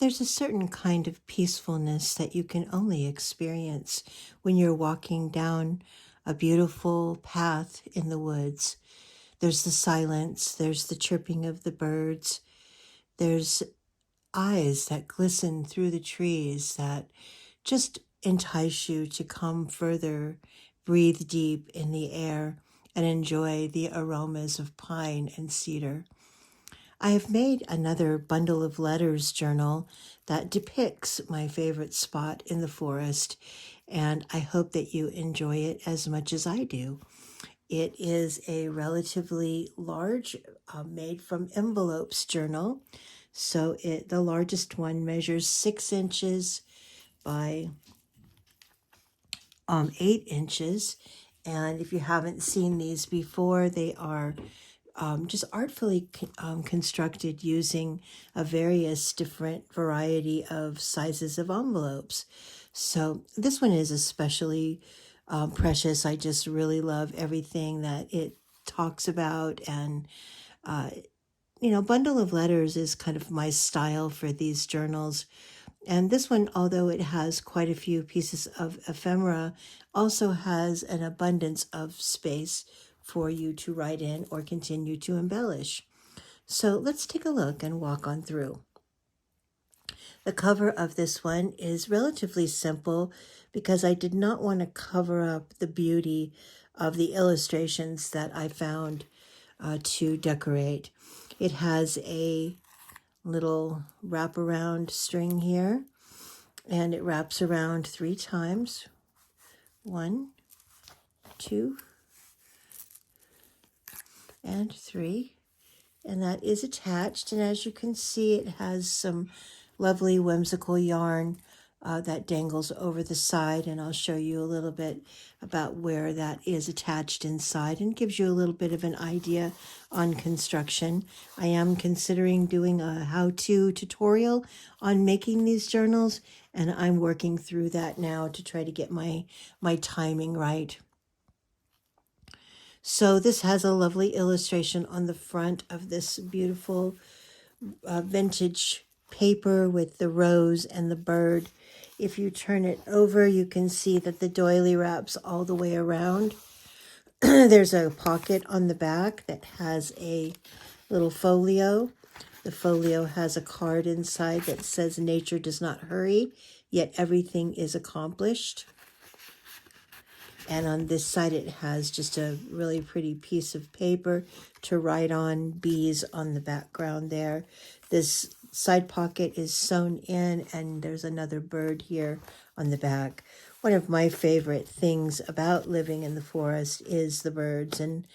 There's a certain kind of peacefulness that you can only experience when you're walking down a beautiful path in the woods. There's the silence, there's the chirping of the birds, there's eyes that glisten through the trees that just entice you to come further, breathe deep in the air, and enjoy the aromas of pine and cedar. I have made another bundle of letters journal that depicts my favorite spot in the forest, and I hope that you enjoy it as much as I do. It is a relatively large, made from envelopes journal. So the largest one measures 6 inches by 8 inches. And if you haven't seen these before, they are just artfully constructed using a various different variety of sizes of envelopes. So this one is especially precious. I just really love everything that it talks about. And, bundle of letters is kind of my style for these journals. And this one, although it has quite a few pieces of ephemera, also has an abundance of space for you to write in or continue to embellish. So let's take a look and walk on through. The cover of this one is relatively simple because I did not want to cover up the beauty of the illustrations that I found to decorate. It has a little wraparound string here, and it wraps around 3 times. 1, 2, and 3. And that is attached. And as you can see, it has some lovely whimsical yarn that dangles over the side. And I'll show you a little bit about where that is attached inside and gives you a little bit of an idea on construction. I am considering doing a how-to tutorial on making these journals, and I'm working through that now to try to get my timing right. So this has a lovely illustration on the front of this beautiful vintage paper with the rose and the bird. If you turn it over, you can see that the doily wraps all the way around. There's a pocket on the back that has a little folio. The folio has a card inside that says, "Nature does not hurry, yet everything is accomplished." And on this side, it has just a really pretty piece of paper to write on, bees on the background there. This side pocket is sewn in, and there's another bird here on the back. One of my favorite things about living in the forest is the birds, and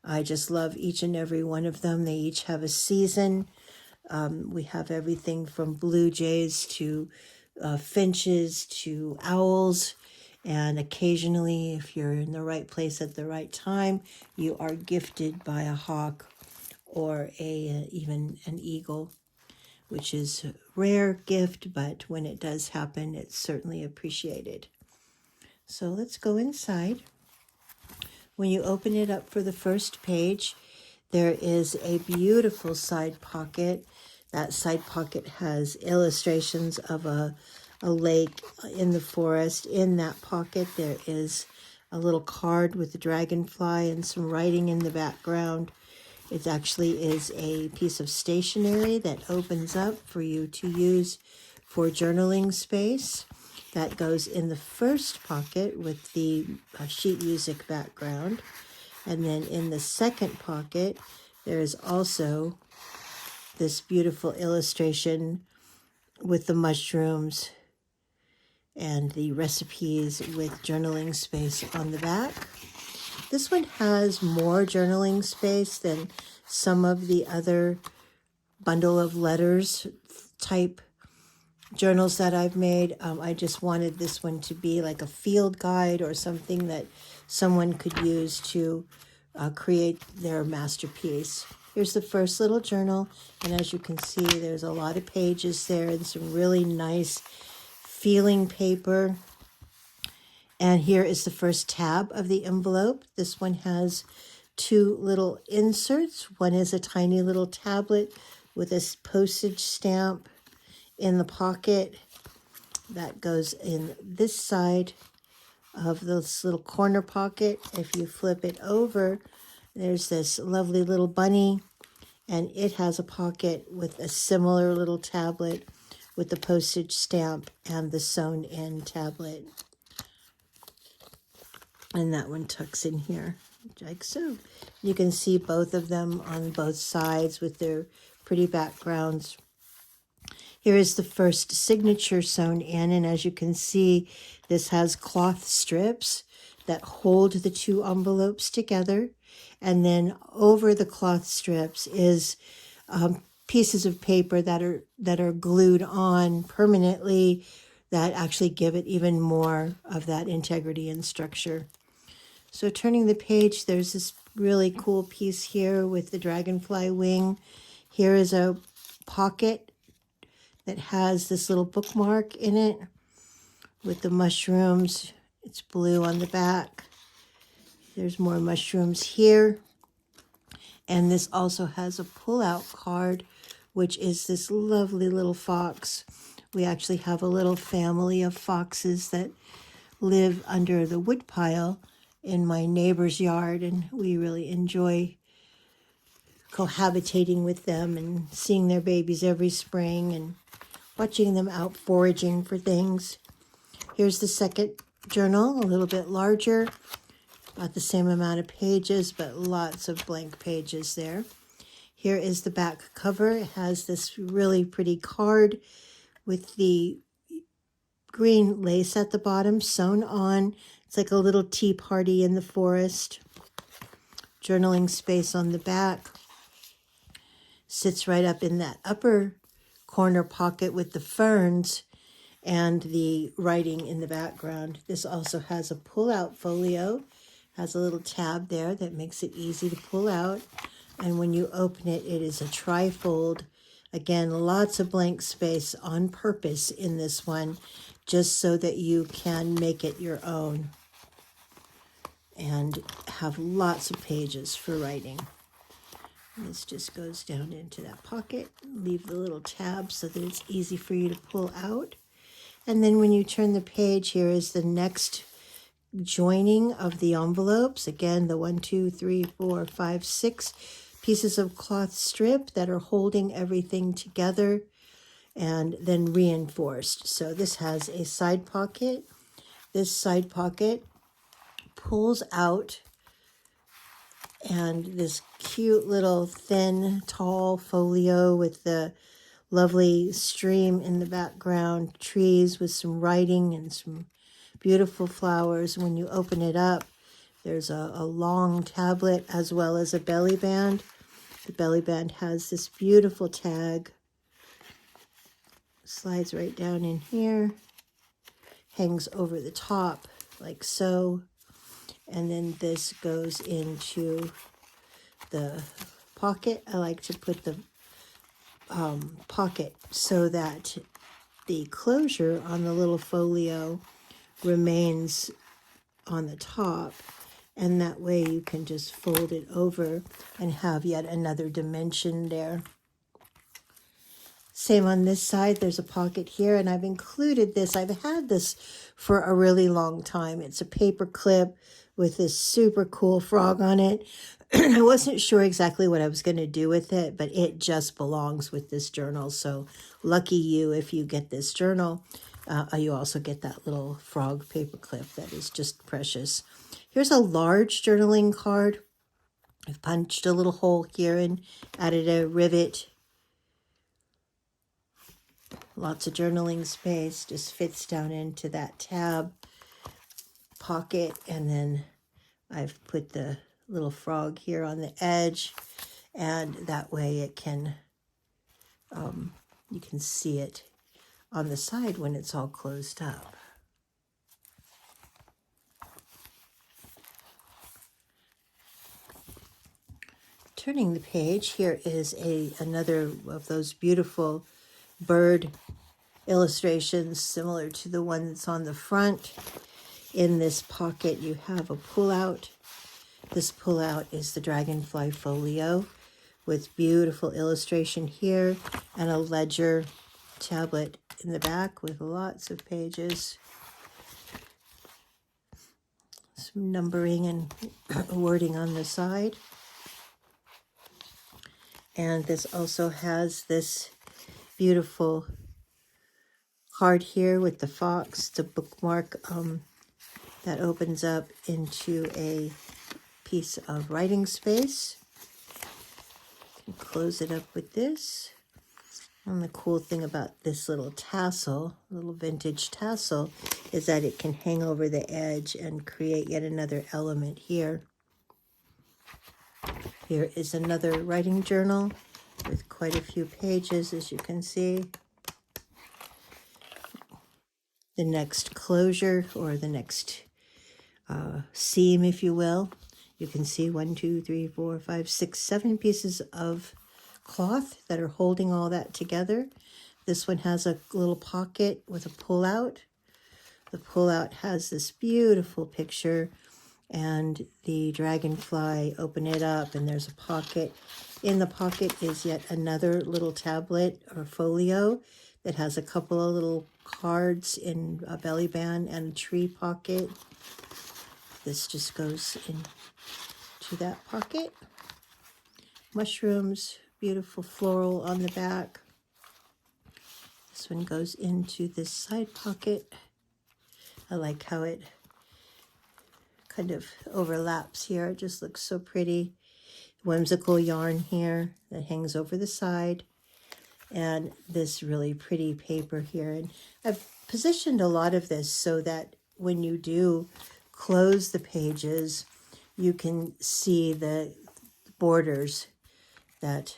I just love each and every one of them. They each have a season. We have everything from blue jays to finches to owls. And occasionally, if you're in the right place at the right time, you are gifted by a hawk or even an eagle, which is a rare gift, but when it does happen, it's certainly appreciated. So let's go inside. When you open it up for the first page, there is a beautiful side pocket. That side pocket has illustrations of a lake in the forest. In that pocket, there is a little card with a dragonfly and some writing in the background. It actually is a piece of stationery that opens up for you to use for journaling space. That goes in the first pocket with the sheet music background. And then in the second pocket, there is also this beautiful illustration with the mushrooms and the recipes with journaling space on the back. This one has more journaling space than some of the other bundle of letters type journals that I've made. I just wanted this one to be like a field guide or something that someone could use to create their masterpiece. Here's the first little journal, and as you can see, there's a lot of pages there and some really nice feeling paper. And here is the first tab of the envelope. This one has 2 little inserts. One is a tiny little tablet with a postage stamp in the pocket that goes in this side of this little corner pocket. If you flip it over, there's this lovely little bunny, and it has a pocket with a similar little tablet with the postage stamp and the sewn in tablet. And that one tucks in here, like so. You can see both of them on both sides with their pretty backgrounds. Here is the first signature sewn in, and as you can see, this has cloth strips that hold the two envelopes together. And then over the cloth strips is pieces of paper that are glued on permanently that actually give it even more of that integrity and structure. So turning the page, there's this really cool piece here with the dragonfly wing. Here is a pocket that has this little bookmark in it with the mushrooms. It's blue on the back. There's more mushrooms here. And this also has a pull-out card, which is this lovely little fox. We actually have a little family of foxes that live under the woodpile in my neighbor's yard, and we really enjoy cohabitating with them and seeing their babies every spring and watching them out foraging for things. Here's the second journal, a little bit larger, about the same amount of pages, but lots of blank pages there. Here is the back cover. It has this really pretty card with the green lace at the bottom sewn on. It's like a little tea party in the forest. Journaling space on the back. Sits right up in that upper corner pocket with the ferns and the writing in the background. This also has a pull-out folio. Has a little tab there that makes it easy to pull out. And when you open it, it is a trifold. Again, lots of blank space on purpose in this one, just so that you can make it your own and have lots of pages for writing. This just goes down into that pocket. Leave the little tab so that it's easy for you to pull out. And then when you turn the page, here is the next joining of the envelopes. Again, the 1, 2, 3, 4, 5, 6 pieces of cloth strip that are holding everything together and then reinforced. So this has a side pocket. This side pocket pulls out, and this cute little thin, tall folio with the lovely stream in the background, trees with some writing and some beautiful flowers. When you open it up, there's a long tablet as well as a belly band. The belly band has this beautiful tag. Slides right down in here. Hangs over the top like so. And then this goes into the pocket. I like to put the pocket so that the closure on the little folio remains on the top, and that way you can just fold it over and have yet another dimension there. Same on this side, there's a pocket here, and I've included this. I've had this for a really long time. It's a paper clip with this super cool frog on it. I wasn't sure exactly what I was going to do with it, but it just belongs with this journal. So lucky you if you get this journal. You also get that little frog paper clip that is just precious. Here's a large journaling card. I've punched a little hole here and added a rivet. Lots of journaling space, just fits down into that tab pocket, and then I've put the little frog here on the edge, and that way it can, you can see it on the side when it's all closed up. Turning the page, here is another of those beautiful bird illustrations similar to the one that's on the front. In this pocket you have a pull-out. This pull-out is the dragonfly folio with beautiful illustration here and a ledger tablet in the back with lots of pages, some numbering and wording on the side. And this also has this beautiful card here with the fox, the bookmark that opens up into a piece of writing space. You can close it up with this. And the cool thing about this little tassel, little vintage tassel, is that it can hang over the edge and create yet another element here. Here is another writing journal with quite a few pages, as you can see. The next closure, or the next seam, if you will, you can see 1, 2, 3, 4, 5, 6, 7 pieces of cloth that are holding all that together. This one has a little pocket with a pull-out. The pull-out has this beautiful picture, and the dragonfly, open it up, and there's a pocket. In the pocket is yet another little tablet or folio that has a couple of little cards in a belly band and a tree pocket. This just goes into that pocket. Mushrooms, beautiful floral on the back. This one goes into this side pocket. I like how it kind of overlaps here. It just looks so pretty. Whimsical yarn here that hangs over the side. And this really pretty paper here. And I've positioned a lot of this so that when you do close the pages, you can see the borders that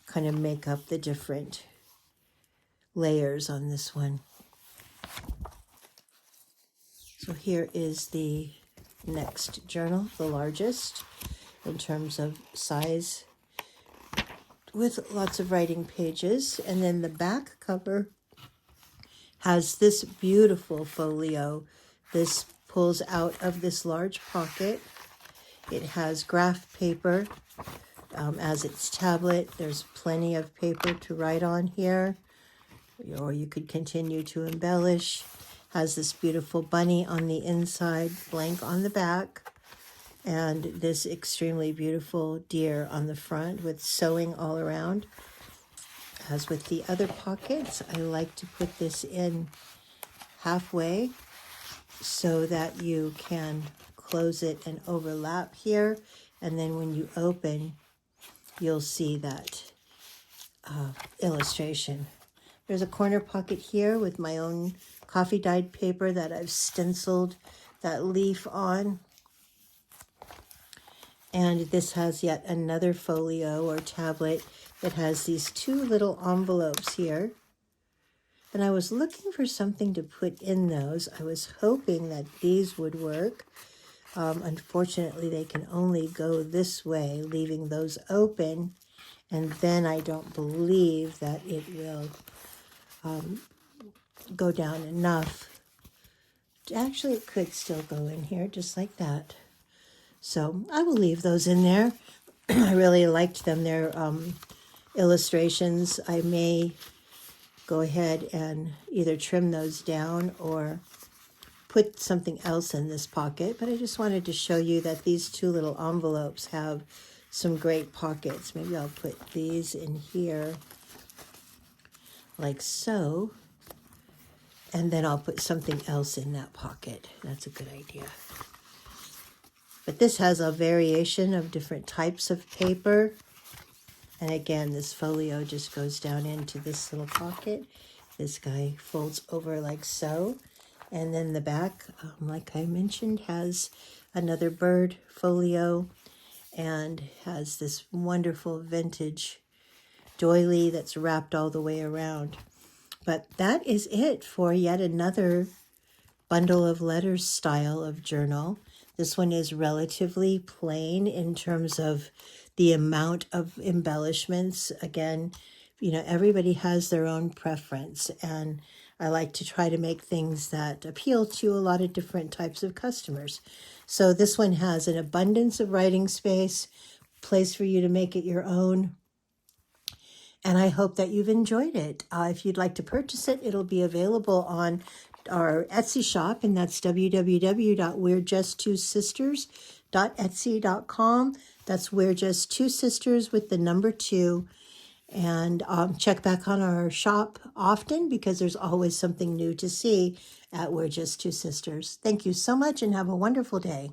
kind of make up the different layers on this one. So here is the next journal, the largest in terms of size, with lots of writing pages. And then the back cover has this beautiful folio. This pulls out of this large pocket. It has graph paper as its tablet. There's plenty of paper to write on here, or you could continue to embellish. Has this beautiful bunny on the inside, blank on the back, and this extremely beautiful deer on the front with sewing all around. As with the other pockets, I like to put this in halfway so that you can close it and overlap here. And then when you open, you'll see that illustration. There's a corner pocket here with my own coffee dyed paper that I've stenciled that leaf on. And this has yet another folio or tablet that has these two little envelopes here. And I was looking for something to put in those. I was hoping that these would work. Unfortunately, they can only go this way, leaving those open. And then I don't believe that it will go down enough. Actually, it could still go in here just like that. So I will leave those in there. I really liked them. They're illustrations. I may go ahead and either trim those down or put something else in this pocket. But I just wanted to show you that these two little envelopes have some great pockets. Maybe I'll put these in here like so. And then I'll put something else in that pocket. That's a good idea. But this has a variation of different types of paper. And again, this folio just goes down into this little pocket. This guy folds over like so. And then the back, like I mentioned, has another bird folio and has this wonderful vintage doily that's wrapped all the way around. But that is it for yet another bundle of letters style of journal. This one is relatively plain in terms of the amount of embellishments. Again, you know, everybody has their own preference, and I like to try to make things that appeal to a lot of different types of customers. So this one has an abundance of writing space, place for you to make it your own. And I hope that you've enjoyed it. If you'd like to purchase it, it'll be available on our Etsy shop, and that's www.we'rejusttwosisters.etsy.com. That's We're Just Two Sisters with the number 2. And check back on our shop often because there's always something new to see at We're Just Two Sisters. Thank you so much and have a wonderful day.